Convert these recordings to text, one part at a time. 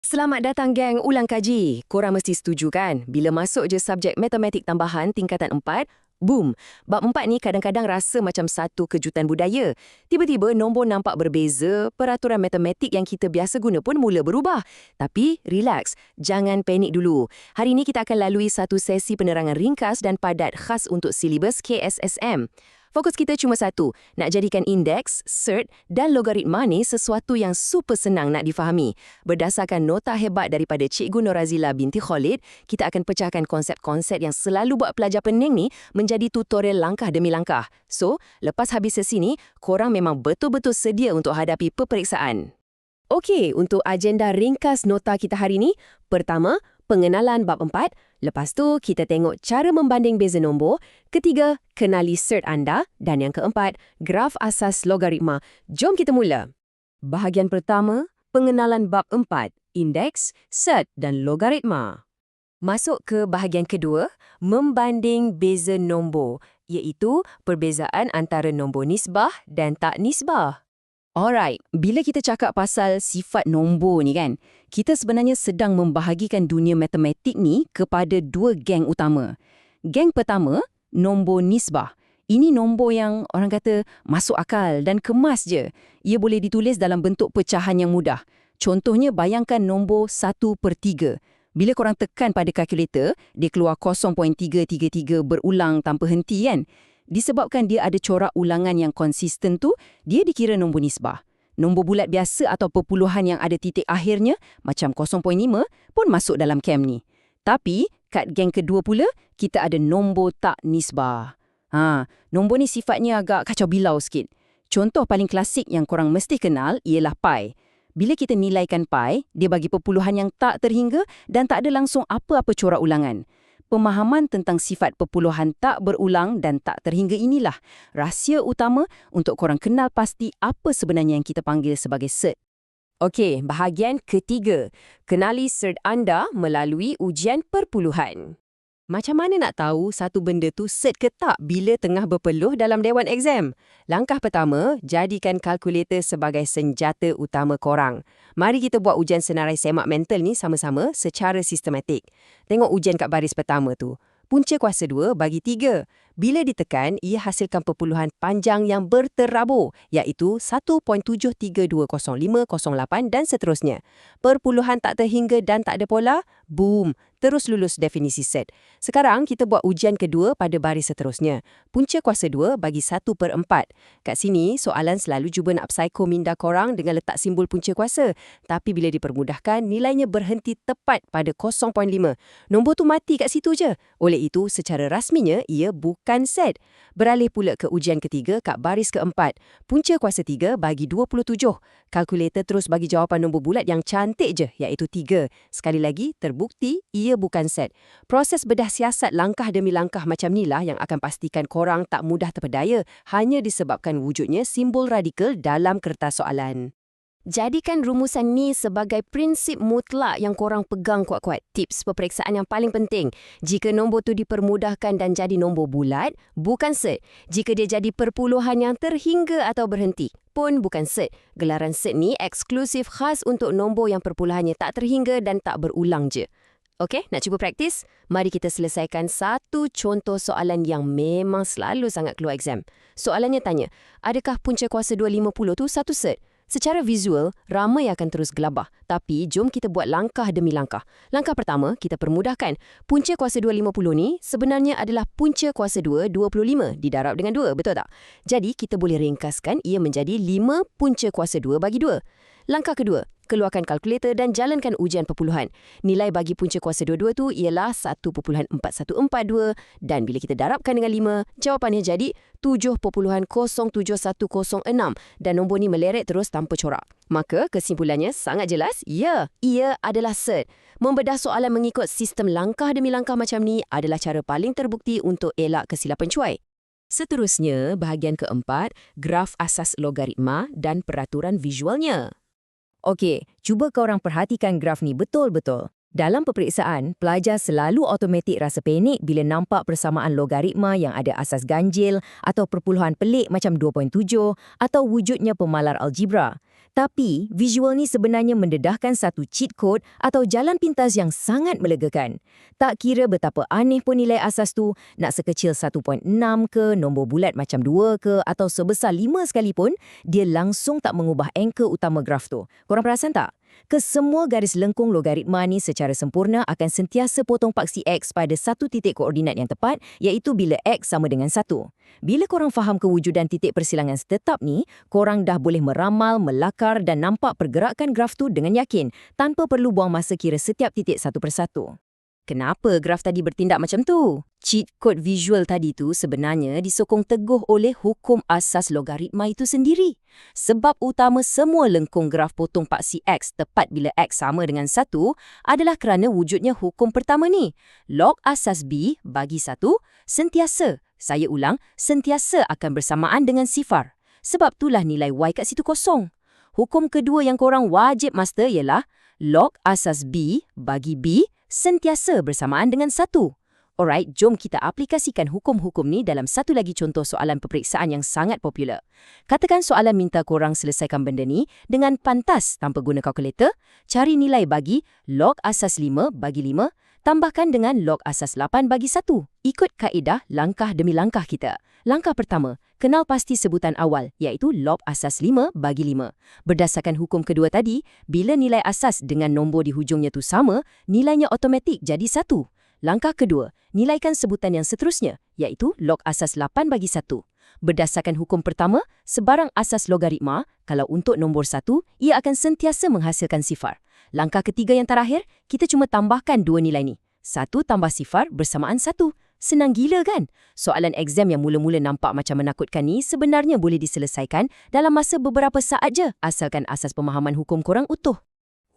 Selamat datang geng ulang kaji. Korang mesti setuju kan? Bila masuk je subjek matematik tambahan tingkatan 4, boom. Bab 4 ni kadang-kadang rasa macam satu kejutan budaya. Tiba-tiba nombor nampak berbeza, peraturan matematik yang kita biasa guna pun mula berubah. Tapi, relax. Jangan panik dulu. Hari ni kita akan lalui satu sesi penerangan ringkas dan padat khas untuk silibus KSSM. Fokus kita cuma satu, nak jadikan indeks, cert dan logaritma ni sesuatu yang super senang nak difahami. Berdasarkan nota hebat daripada Cikgu Norazila binti Khalid, kita akan pecahkan konsep-konsep yang selalu buat pelajar pening ni menjadi tutorial langkah demi langkah. So, lepas habis sesi ni, korang memang betul-betul sedia untuk hadapi peperiksaan. Okey, untuk agenda ringkas nota kita hari ni, pertama, pengenalan bab 4. Lepas tu, kita tengok cara membanding beza nombor. Ketiga, kenali cert anda. Dan yang keempat, graf asas logaritma. Jom kita mula. Bahagian pertama, pengenalan bab 4. Indeks, cert dan logaritma. Masuk ke bahagian kedua, membanding beza nombor, iaitu perbezaan antara nombor nisbah dan tak nisbah. Alright, bila kita cakap pasal sifat nombor ni kan, kita sebenarnya sedang membahagikan dunia matematik ni kepada dua geng utama. Geng pertama, nombor nisbah. Ini nombor yang orang kata masuk akal dan kemas je. Ia boleh ditulis dalam bentuk pecahan yang mudah. Contohnya bayangkan nombor 1/3. Bila korang tekan pada kalkulator, dia keluar 0.333 berulang tanpa henti kan? Disebabkan dia ada corak ulangan yang konsisten tu, dia dikira nombor nisbah. Nombor bulat biasa atau perpuluhan yang ada titik akhirnya, macam 0.5, pun masuk dalam kem ni. Tapi, kat geng kedua pula, kita ada nombor tak nisbah. Nombor ni sifatnya agak kacau bilau sikit. Contoh paling klasik yang korang mesti kenal ialah pi. Bila kita nilaikan pi, dia bagi perpuluhan yang tak terhingga dan tak ada langsung apa-apa corak ulangan. Pemahaman tentang sifat perpuluhan tak berulang dan tak terhingga inilah rahsia utama untuk korang kenal pasti apa sebenarnya yang kita panggil sebagai cert. Okey, bahagian ketiga. Kenali cert anda melalui ujian perpuluhan. Macam mana nak tahu satu benda tu cert ke tak bila tengah berpeluh dalam dewan exam? Langkah pertama, jadikan kalkulator sebagai senjata utama korang. Mari kita buat ujian senarai semak mental ni sama-sama secara sistematik. Tengok ujian kat baris pertama tu. Punca kuasa 2 bagi 3. Bila ditekan, ia hasilkan perpuluhan panjang yang berterabur, iaitu 1.732058 dan seterusnya. Perpuluhan tak terhingga dan tak ada pola, boom, terus lulus definisi cert. Sekarang, kita buat ujian kedua pada baris seterusnya. Punca kuasa 2 bagi 1/4. Kat sini, soalan selalu cuba nak psycho minda korang dengan letak simbol punca kuasa. Tapi bila dipermudahkan, nilainya berhenti tepat pada 0.5. Nombor tu mati kat situ je. Oleh itu, secara rasminya, ia bukan cert. Beralih pula ke ujian ketiga kat baris keempat. Punca kuasa 3 bagi 27. Kalkulator terus bagi jawapan nombor bulat yang cantik je, iaitu 3. Sekali lagi, terbukti ia bukan cert. Proses bedah siasat langkah demi langkah macam inilah yang akan pastikan korang tak mudah terpedaya hanya disebabkan wujudnya simbol radikal dalam kertas soalan. Jadikan rumusan ni sebagai prinsip mutlak yang korang pegang kuat-kuat. Tips peperiksaan yang paling penting. Jika nombor tu dipermudahkan dan jadi nombor bulat, bukan cert. Jika dia jadi perpuluhan yang terhingga atau berhenti, pun bukan cert. Gelaran cert ni eksklusif khas untuk nombor yang perpuluhannya tak terhingga dan tak berulang je. Okey, nak cuba praktis? Mari kita selesaikan satu contoh soalan yang memang selalu sangat keluar exam. Soalannya tanya, adakah punca kuasa 250 tu satu cert? Secara visual, ramai akan terus gelabah. Tapi, jom kita buat langkah demi langkah. Langkah pertama, kita permudahkan. Punca kuasa 250 ni sebenarnya adalah punca kuasa 2, 25 didarab dengan 2, betul tak? Jadi, kita boleh ringkaskan ia menjadi 5 punca kuasa 2 bagi 2. Langkah kedua, keluarkan kalkulator dan jalankan ujian perpuluhan. Nilai bagi punca kuasa 22 tu ialah 1.4142 dan bila kita darabkan dengan 5, jawapannya jadi 7.07106 dan nombor ni meleret terus tanpa corak. Maka kesimpulannya sangat jelas, ya, ia adalah cert. Membedah soalan mengikut sistem langkah demi langkah macam ni adalah cara paling terbukti untuk elak kesilapan cuai. Seterusnya, bahagian keempat, graf asas logaritma dan peraturan visualnya. Okey, cuba korang perhatikan graf ni betul-betul. Dalam peperiksaan, pelajar selalu automatik rasa panik bila nampak persamaan logaritma yang ada asas ganjil atau perpuluhan pelik macam 2.7 atau wujudnya pemalar algebra. Tapi, visual ni sebenarnya mendedahkan satu cheat code atau jalan pintas yang sangat melegakan. Tak kira betapa aneh pun nilai asas tu, nak sekecil 1.6 ke, nombor bulat macam 2 ke, atau sebesar 5 sekalipun, dia langsung tak mengubah anchor utama graf tu. Korang perasan tak? Kesemua garis lengkung logaritma ni secara sempurna akan sentiasa potong paksi X pada satu titik koordinat yang tepat, iaitu bila X sama dengan 1. Bila korang faham kewujudan titik persilangan setetap ni, korang dah boleh meramal, melakar dan nampak pergerakan graf tu dengan yakin, tanpa perlu buang masa kira setiap titik satu persatu. Kenapa graf tadi bertindak macam tu? Cheat code visual tadi tu sebenarnya disokong teguh oleh hukum asas logaritma itu sendiri. Sebab utama semua lengkung graf potong paksi X tepat bila X sama dengan 1 adalah kerana wujudnya hukum pertama ni. Log asas B bagi 1 sentiasa, saya ulang, sentiasa akan bersamaan dengan sifar. Sebab itulah nilai Y kat situ kosong. Hukum kedua yang korang wajib master ialah log asas B bagi B sentiasa bersamaan dengan 1. Alright, jom kita aplikasikan hukum-hukum ni dalam satu lagi contoh soalan peperiksaan yang sangat popular. Katakan soalan minta korang selesaikan benda ni dengan pantas tanpa guna kalkulator, cari nilai bagi log asas 5 bagi 5, tambahkan dengan log asas 8 bagi 1. Ikut kaedah langkah demi langkah kita. Langkah pertama, kenal pasti sebutan awal, iaitu log asas 5 bagi 5. Berdasarkan hukum kedua tadi, bila nilai asas dengan nombor di hujungnya tu sama, nilainya automatik jadi 1. Langkah kedua, nilaikan sebutan yang seterusnya, iaitu log asas 8 bagi 1. Berdasarkan hukum pertama, sebarang asas logaritma, kalau untuk nombor 1, ia akan sentiasa menghasilkan sifar. Langkah ketiga yang terakhir, kita cuma tambahkan dua nilai ni. 1 tambah sifar bersamaan 1. Senang gila kan? Soalan exam yang mula-mula nampak macam menakutkan ni sebenarnya boleh diselesaikan dalam masa beberapa saat je, asalkan asas pemahaman hukum korang utuh.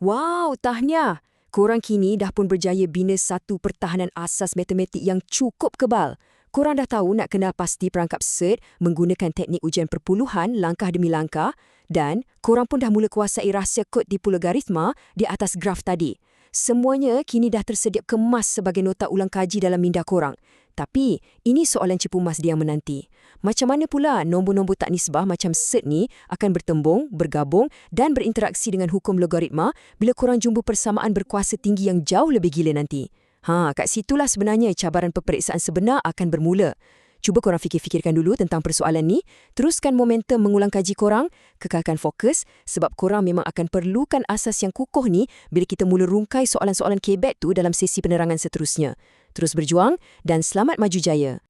Wow, tahniah! Korang kini dah pun berjaya bina satu pertahanan asas matematik yang cukup kebal. Korang dah tahu nak kenal pasti perangkap cert menggunakan teknik ujian perpuluhan langkah demi langkah, dan korang pun dah mula kuasai rahsia kod tipu logaritma di atas graf tadi. Semuanya kini dah tersedia kemas sebagai nota ulang kaji dalam minda korang. Tapi, ini soalan cepu mas dia yang menanti. Macam mana pula nombor-nombor tak nisbah macam cert ni akan bertembung, bergabung dan berinteraksi dengan hukum logaritma bila korang jumpa persamaan berkuasa tinggi yang jauh lebih gila nanti? Kat situlah sebenarnya cabaran peperiksaan sebenar akan bermula. Cuba korang fikir-fikirkan dulu tentang persoalan ni, teruskan momentum mengulang kaji korang, kekalkan fokus sebab korang memang akan perlukan asas yang kukuh ni bila kita mula rungkai soalan-soalan KBET tu dalam sesi penerangan seterusnya. Terus berjuang dan selamat maju jaya.